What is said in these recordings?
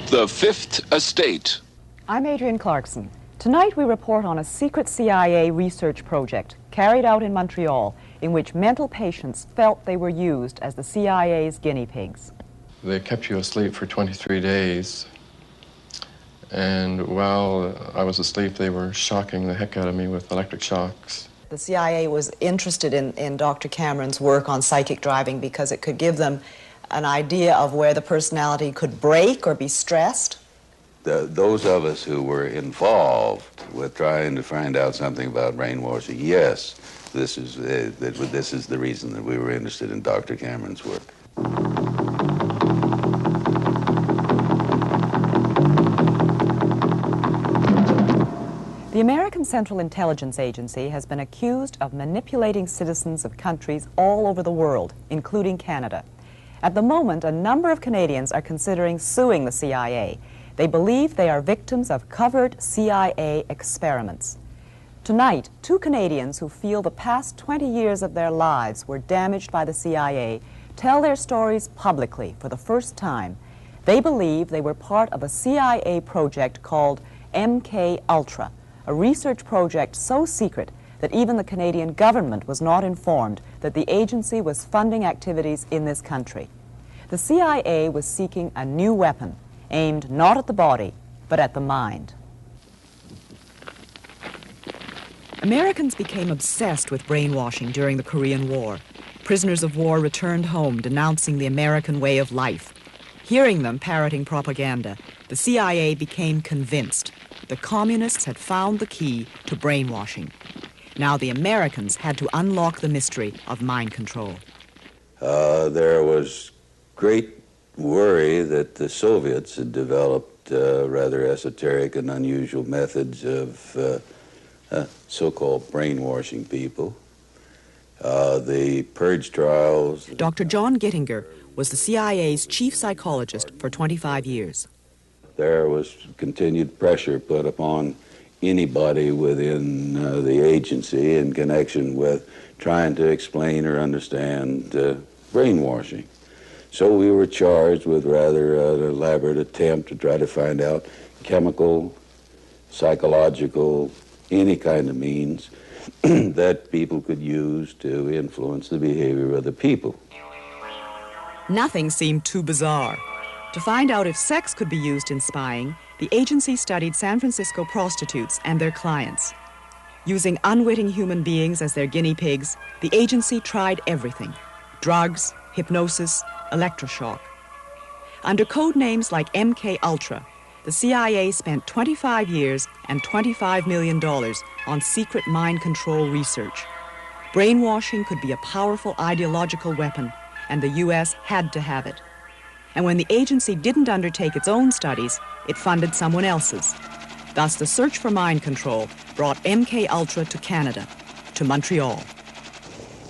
The Fifth Estate. I'm Adrienne Clarkson. Tonight we report on a secret CIA research project carried out in Montreal in which mental patients felt they were used as the CIA's guinea pigs. They kept you asleep for 23 days. And while I was asleep, they were shocking the heck out of me with electric shocks. The CIA was interested in Dr. Cameron's work on psychic driving because it could give them an idea of where the personality could break or be stressed. Those of us who were involved with trying to find out something about brainwashing, yes, this is the reason that we were interested in Dr. Cameron's work. The American Central Intelligence Agency has been accused of manipulating citizens of countries all over the world, including Canada. At the moment, a number of Canadians are considering suing the CIA. They believe they are victims of covert CIA experiments. Tonight, two Canadians who feel the past 20 years of their lives were damaged by the CIA tell their stories publicly for the first time. They believe they were part of a CIA project called Mkultar, a research project so secret that even the Canadian government was not informed that the agency was funding activities in this country. The CIA was seeking a new weapon, aimed not at the body, but at the mind. Americans became obsessed with brainwashing during the Korean War. Prisoners of war returned home denouncing the American way of life. Hearing them parroting propaganda, the CIA became convinced the communists had found the key to brainwashing. Now the Americans had to unlock the mystery of mind control. There was great worry that the Soviets had developed rather esoteric and unusual methods of so-called brainwashing people. The purge trials... Dr. John Gittinger was the CIA's chief psychologist for 25 years. There was continued pressure put upon anybody within the agency in connection with trying to explain or understand brainwashing. So we were charged with rather an elaborate attempt to try to find out chemical, psychological, any kind of means that people could use to influence the behavior of the people. Nothing seemed too bizarre. To find out if sex could be used in spying, the agency studied San Francisco prostitutes and their clients. Using unwitting human beings as their guinea pigs, the agency tried everything: drugs, hypnosis, electroshock. Under code names like Mkultar, the CIA spent 25 years and $25 million on secret mind control research. Brainwashing could be a powerful ideological weapon, and the U.S. had to have it. And when the agency didn't undertake its own studies, it funded someone else's. Thus, the search for mind control brought Mkultar to Canada, to Montreal.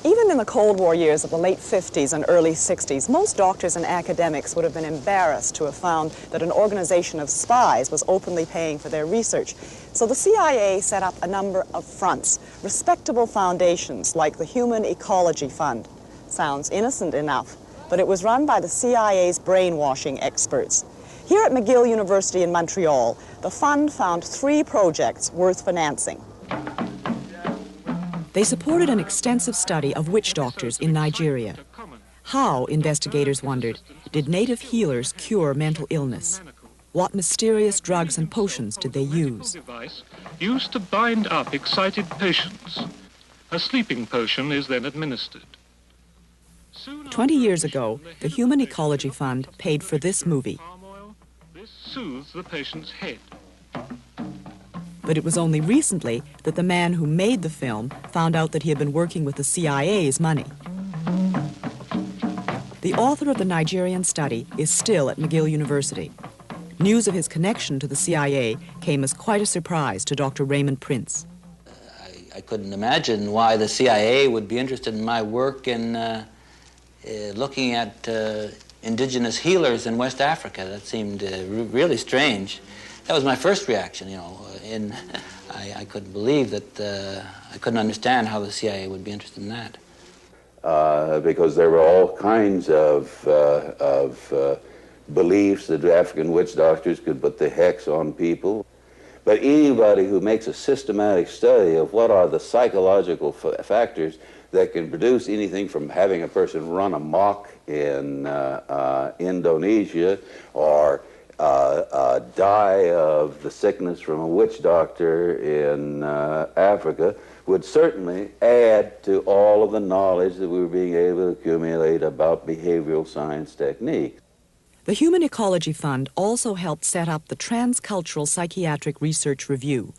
Even in the Cold War years of the late 50s and early 60s, most doctors and academics would have been embarrassed to have found that an organization of spies was openly paying for their research. So the CIA set up a number of fronts, respectable foundations like the Human Ecology Fund. Sounds innocent enough, but it was run by the CIA's brainwashing experts. Here at McGill University in Montreal, the fund found 3 projects worth financing. They supported an extensive study of witch doctors in Nigeria. How, investigators wondered, did native healers cure mental illness? What mysterious drugs and potions did they use? Device used to bind up excited patients. A sleeping potion is then administered. 20 years ago, the Human Ecology Fund paid for this movie. This soothes the patient's head. But it was only recently that the man who made the film found out that he had been working with the CIA's money. The author of the Nigerian study is still at McGill University. News of his connection to the CIA came as quite a surprise to Dr. Raymond Prince. I couldn't imagine why the CIA would be interested in my work in looking at indigenous healers in West Africa. That seemed really strange. That was my first reaction, you know. I couldn't believe that, I couldn't understand how the CIA would be interested in that. Because there were all kinds of beliefs that African witch doctors could put the hex on people. But anybody who makes a systematic study of what are the psychological factors that can produce anything from having a person run amok in Indonesia or die of the sickness from a witch doctor in Africa would certainly add to all of the knowledge that we were being able to accumulate about behavioral science techniques. The Human Ecology Fund also helped set up the Transcultural Psychiatric Research Review.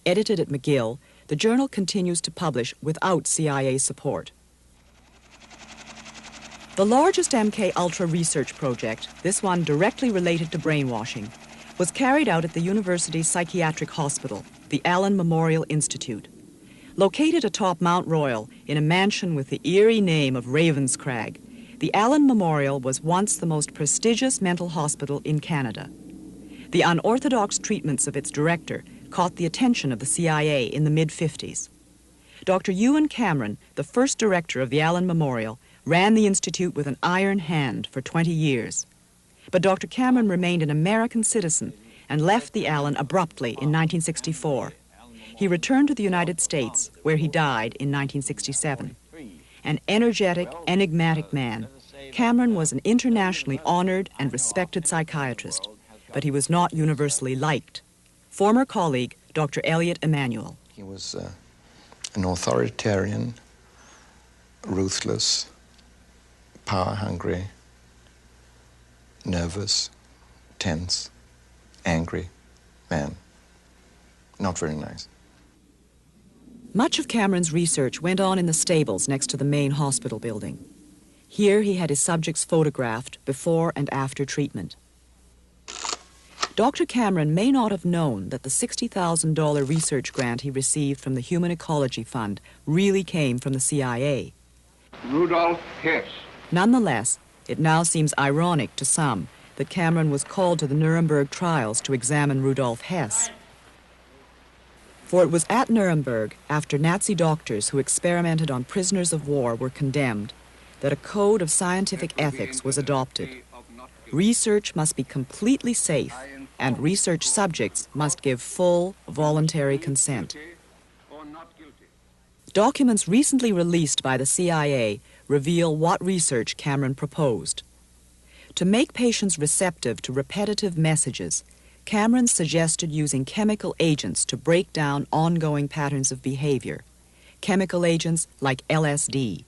Edited at McGill, the journal continues to publish without CIA support. The largest MK Ultra research project, this one directly related to brainwashing, was carried out at the university's psychiatric hospital, the Allen Memorial Institute. Located atop Mount Royal in a mansion with the eerie name of Ravenscrag, the Allen Memorial was once the most prestigious mental hospital in Canada. The unorthodox treatments of its director caught the attention of the CIA in the mid-50s. Dr. Ewan Cameron, the first director of the Allen Memorial, ran the institute with an iron hand for 20 years. But Dr. Cameron remained an American citizen and left the Allen abruptly in 1964. He returned to the United States, where he died in 1967. An energetic, enigmatic man, Cameron was an internationally honored and respected psychiatrist, but he was not universally liked. Former colleague, Dr. Elliot Emanuel. He was an authoritarian, ruthless, power-hungry, nervous, tense, angry man. Not very nice. Much of Cameron's research went on in the stables next to the main hospital building. Here he had his subjects photographed before and after treatment. Dr. Cameron may not have known that the $60,000 research grant he received from the Human Ecology Fund really came from the CIA. Rudolf Hess. Nonetheless, it now seems ironic to some that Cameron was called to the Nuremberg trials to examine Rudolf Hess. For it was at Nuremberg, after Nazi doctors who experimented on prisoners of war were condemned, that a code of scientific ethics was adopted. Research must be completely safe, and research subjects must give full, voluntary consent. Documents recently released by the CIA reveal what research Cameron proposed. To make patients receptive to repetitive messages, Cameron suggested using chemical agents to break down ongoing patterns of behavior. Chemical agents like LSD.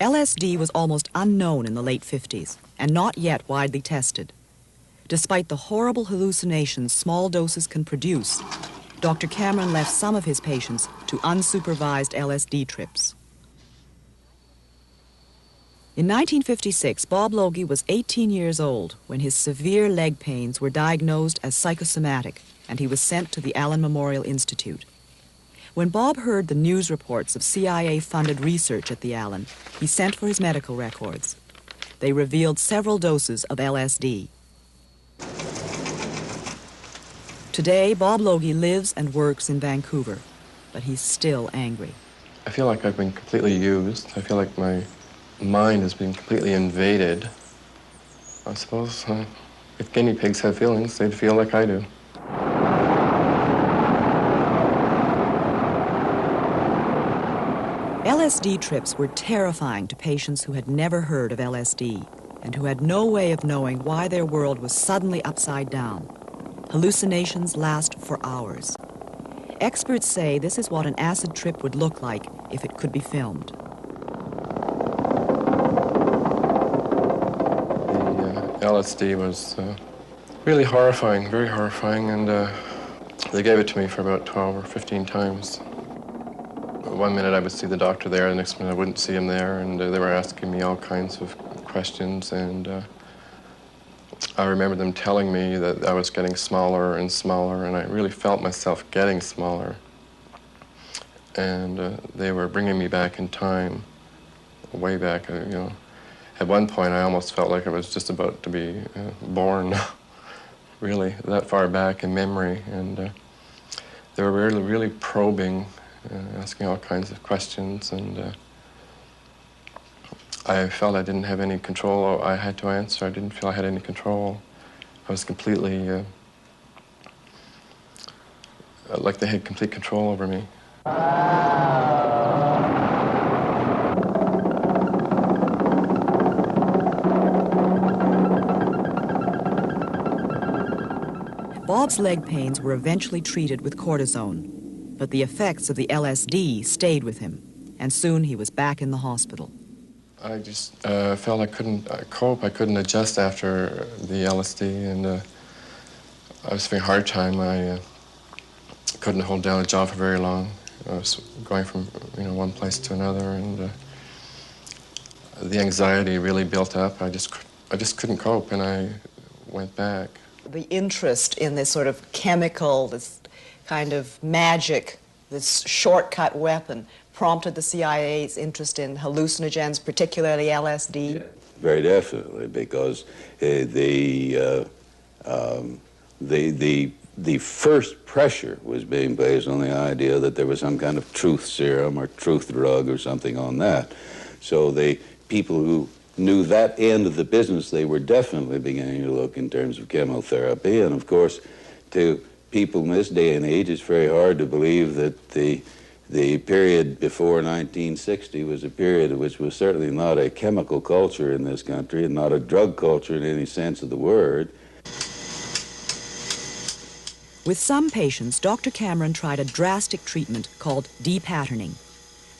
LSD was almost unknown in the late 50s and not yet widely tested. Despite the horrible hallucinations small doses can produce, Dr. Cameron left some of his patients to unsupervised LSD trips. In 1956, Bob Logie was 18 years old when his severe leg pains were diagnosed as psychosomatic, and he was sent to the Allen Memorial Institute. When Bob heard the news reports of CIA-funded research at the Allen, he sent for his medical records. They revealed several doses of LSD. Today, Bob Logie lives and works in Vancouver, but he's still angry. I feel like I've been completely used. I feel like my mind has been completely invaded. I suppose if guinea pigs have feelings, they'd feel like I do. LSD trips were terrifying to patients who had never heard of LSD and who had no way of knowing why their world was suddenly upside down. Hallucinations last for hours. Experts say this is what an acid trip would look like if it could be filmed. LSD was really horrifying, very horrifying, and they gave it to me for about 12 or 15 times. One minute I would see the doctor there, the next minute I wouldn't see him there, and they were asking me all kinds of questions, and I remember them telling me that I was getting smaller and smaller, and I really felt myself getting smaller. And they were bringing me back in time, way back, you know. At one point, I almost felt like I was just about to be born, really, that far back in memory. And they were really, really probing, asking all kinds of questions. And I felt I didn't have any control. I had to answer. I didn't feel I had any control. I was completely, like they had complete control over me. Bob's leg pains were eventually treated with cortisone, but the effects of the LSD stayed with him, and soon he was back in the hospital. I just felt I couldn't cope. I couldn't adjust after the LSD, and I was having a hard time. I couldn't hold down a job for very long. I was going from one place to another, and the anxiety really built up. I just couldn't cope, and I went back. The interest in this sort of chemical, this kind of magic, this shortcut weapon, prompted the CIA's interest in hallucinogens, particularly LSD? Yeah, very definitely, because the first pressure was being based on the idea that there was some kind of truth serum or truth drug or something on that. So the people who knew that end of the business, they were definitely beginning to look in terms of chemotherapy. And of course, to people in this day and age, it's very hard to believe that the period before 1960 was a period which was certainly not a chemical culture in this country and not a drug culture in any sense of the word. With some patients, Dr. Cameron tried a drastic treatment called depatterning.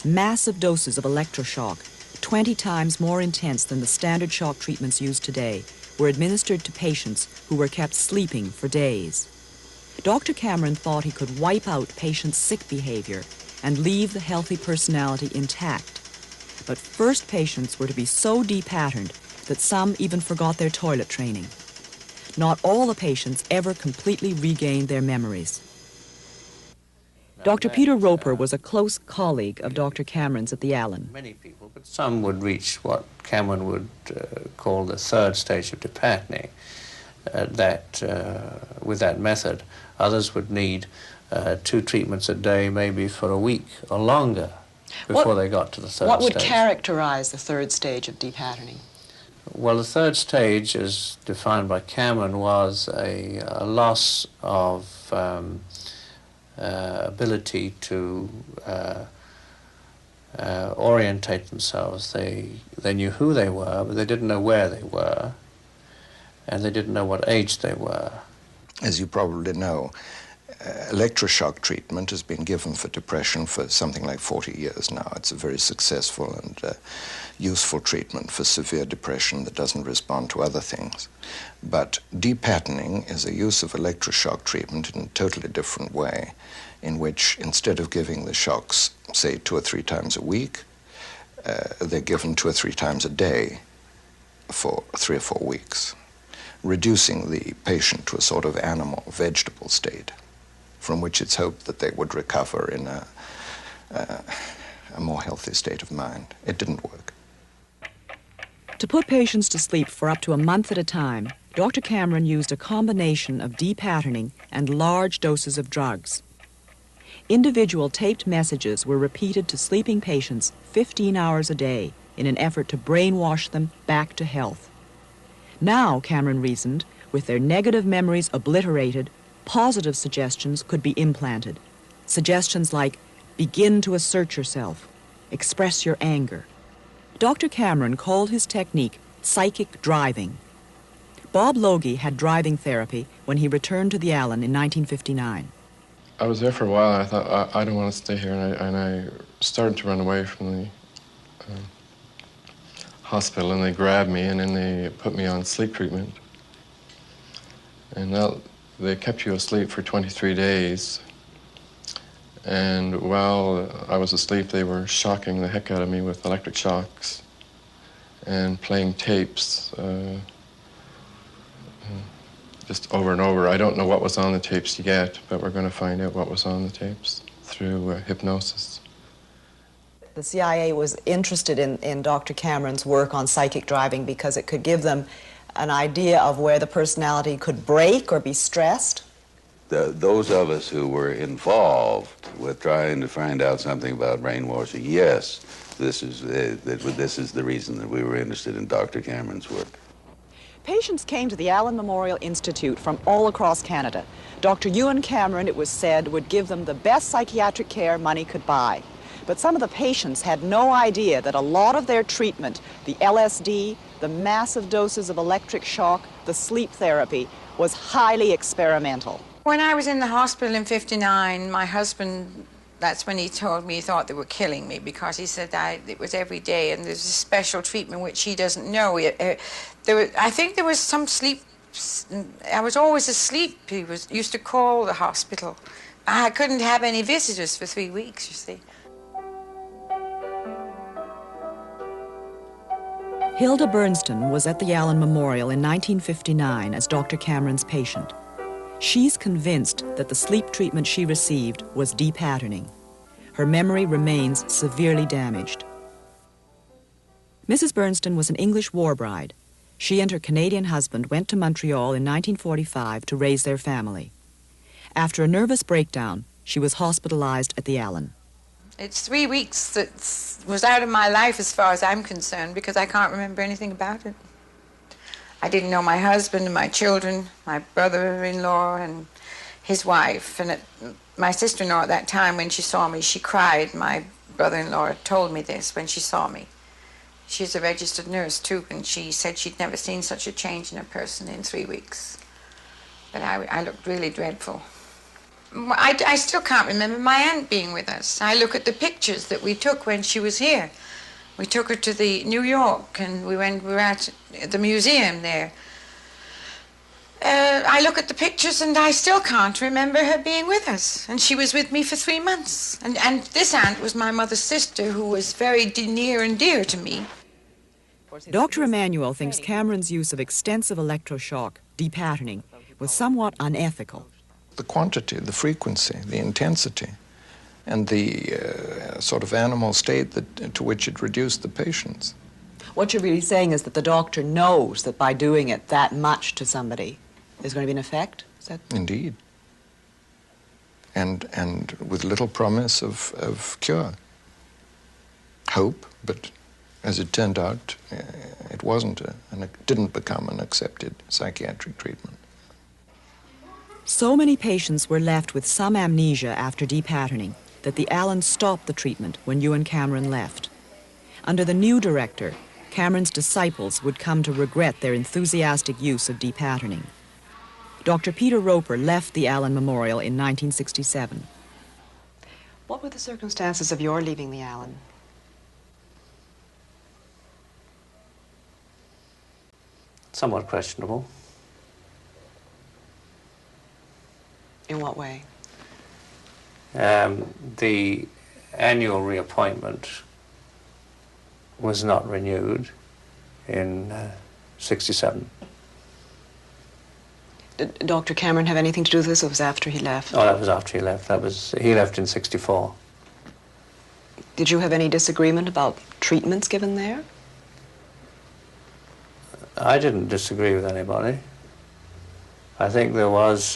Massive doses of electroshock, 20 times more intense than the standard shock treatments used today, were administered to patients who were kept sleeping for days. Dr. Cameron thought he could wipe out patients' sick behavior and leave the healthy personality intact. But first patients were to be so depatterned that some even forgot their toilet training. Not all the patients ever completely regained their memories. Dr. Peter Roper was a close colleague of Dr. Cameron's at the Allen. Many people, but some would reach what Cameron would call the third stage of depatterning. With that method, others would need 2 treatments a day, maybe for a week or longer, before they got to the third stage. What would characterize the third stage of depatterning? Well, the third stage, as defined by Cameron, was a loss of ability to orientate themselves. They knew who they were, but they didn't know where they were, and they didn't know what age they were. As you probably know, electroshock treatment has been given for depression for something like 40 years now. It's a very successful and useful treatment for severe depression that doesn't respond to other things. But depatterning is a use of electroshock treatment in a totally different way, in which instead of giving the shocks, say, 2 or 3 times a week, they're given 2 or 3 times a day for 3 or 4 weeks, reducing the patient to a sort of animal, vegetable state, from which it's hoped that they would recover in a more healthy state of mind. It didn't work. To put patients to sleep for up to a month at a time, Dr. Cameron used a combination of depatterning and large doses of drugs. Individual taped messages were repeated to sleeping patients 15 hours a day in an effort to brainwash them back to health. Now, Cameron reasoned, with their negative memories obliterated, positive suggestions could be implanted. Suggestions like, begin to assert yourself, express your anger. Dr. Cameron called his technique psychic driving. Bob Logie had driving therapy when he returned to the Allen in 1959. I was there for a while, and I thought, I don't want to stay here, and I started to run away from the hospital, and they grabbed me, and then they put me on sleep treatment. And they kept you asleep for 23 days. And while I was asleep, they were shocking the heck out of me with electric shocks and playing tapes just over and over. I don't know what was on the tapes yet, but we're going to find out what was on the tapes through hypnosis. The CIA was interested in Dr. Cameron's work on psychic driving because it could give them an idea of where the personality could break or be stressed. Those of us who were involved with trying to find out something about brainwashing, yes, this is the reason that we were interested in Dr. Cameron's work. Patients came to the Allen Memorial Institute from all across Canada. Dr. Ewan Cameron, it was said, would give them the best psychiatric care money could buy. But some of the patients had no idea that a lot of their treatment, the LSD, the massive doses of electric shock, the sleep therapy, was highly experimental. When I was in the hospital in '59, my husband, that's when he told me he thought they were killing me, because he said it was every day and there's a special treatment which he doesn't know. I think there was some sleep. I was always asleep. He used to call the hospital. I couldn't have any visitors for 3 weeks, you see. Hilda Bernston was at the Allen Memorial in 1959 as Dr. Cameron's patient. She's convinced that the sleep treatment she received was depatterning. Her memory remains severely damaged. Mrs. Bernston was an English war bride. She and her Canadian husband went to Montreal in 1945 to raise their family. After a nervous breakdown, she was hospitalized at the Allen. It's 3 weeks that was out of my life as far as I'm concerned, because I can't remember anything about it. I didn't know my husband and my children, my brother-in-law and his wife. And my sister-in-law at that time, when she saw me, she cried. My brother-in-law told me this when she saw me. She's a registered nurse too, and she said she'd never seen such a change in a person in 3 weeks. But I looked really dreadful. I still can't remember my aunt being with us. I look at the pictures that we took when she was here. We took her to the New York, and we were at the museum there. I look at the pictures, and I still can't remember her being with us. And she was with me for 3 months. And this aunt was my mother's sister, who was very near and dear to me. Dr. Emanuel thinks Cameron's use of extensive electroshock, depatterning, was somewhat unethical. The quantity, the frequency, the intensity, and the sort of animal state to which it reduced the patients. What you're really saying is that the doctor knows that by doing it that much to somebody, there's going to be an effect? Is that... Indeed. And with little promise of cure. Hope, but as it turned out, it wasn't, and it didn't become an accepted psychiatric treatment. So many patients were left with some amnesia after depatterning that the Allens stopped the treatment when Ewan Cameron left. Under the new director, Cameron's disciples would come to regret their enthusiastic use of depatterning. Dr. Peter Roper left the Allen Memorial in 1967. What were the circumstances of your leaving the Allen? Somewhat questionable. In what way? The annual reappointment was not renewed in '67. Did Dr. Cameron have anything to do with this, or was it after he left? Oh, that was after he left. He left in '64. Did you have any disagreement about treatments given there? I didn't disagree with anybody. I think there was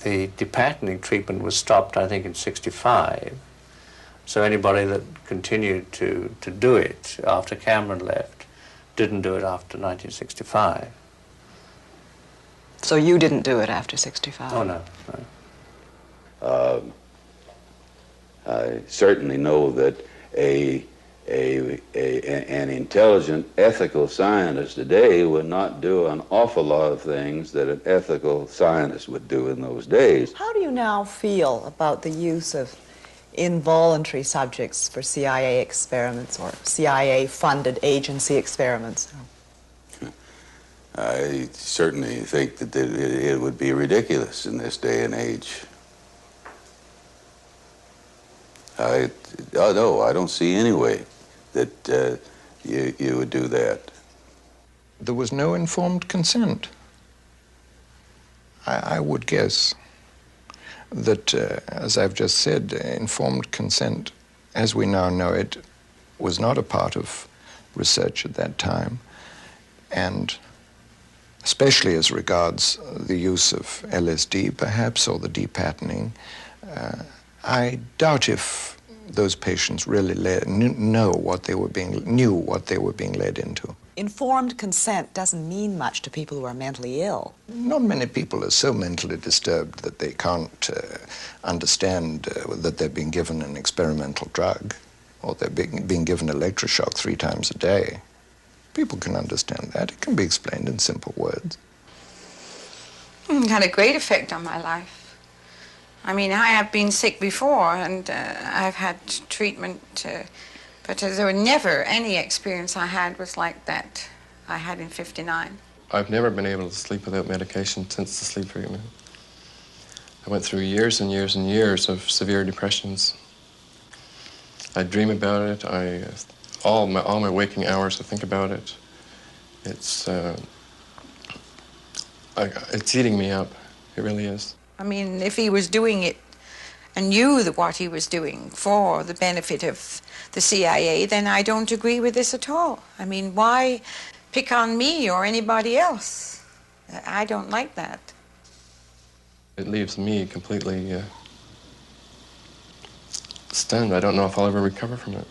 the depatterning treatment was stopped, I think, in '65. So anybody that continued to do it after Cameron left didn't do it after 1965. So you didn't do it after '65? Oh, no, no. I certainly know that an intelligent, ethical scientist today would not do an awful lot of things that an ethical scientist would do in those days. How do you now feel about the use of involuntary subjects for CIA experiments or CIA-funded agency experiments? I certainly think that it would be ridiculous in this day and age. No, I don't see any way that you would do that. There was no informed consent. I would guess that, as I've just said, informed consent, as we now know it, was not a part of research at that time, and especially as regards the use of LSD, perhaps, or the depatterning, I doubt if those patients really knew what they were being led into. Informed consent doesn't mean much to people who are mentally ill. Not many people are so mentally disturbed that they can't understand that they're being given an experimental drug or they're being given electroshock 3 times a day. People can understand that. It can be explained in simple words. It had a great effect on my life. I mean, I have been sick before, and I've had treatment, but there was never any experience I had was like that I had in '59. I've never been able to sleep without medication since the sleep treatment. I went through years and years and years of severe depressions. I dream about it. All my waking hours, I think about it. It's eating me up. It really is. I mean, if he was doing it and knew that what he was doing for the benefit of the CIA, then I don't agree with this at all. I mean, why pick on me or anybody else? I don't like that. It leaves me completely stunned. I don't know if I'll ever recover from it.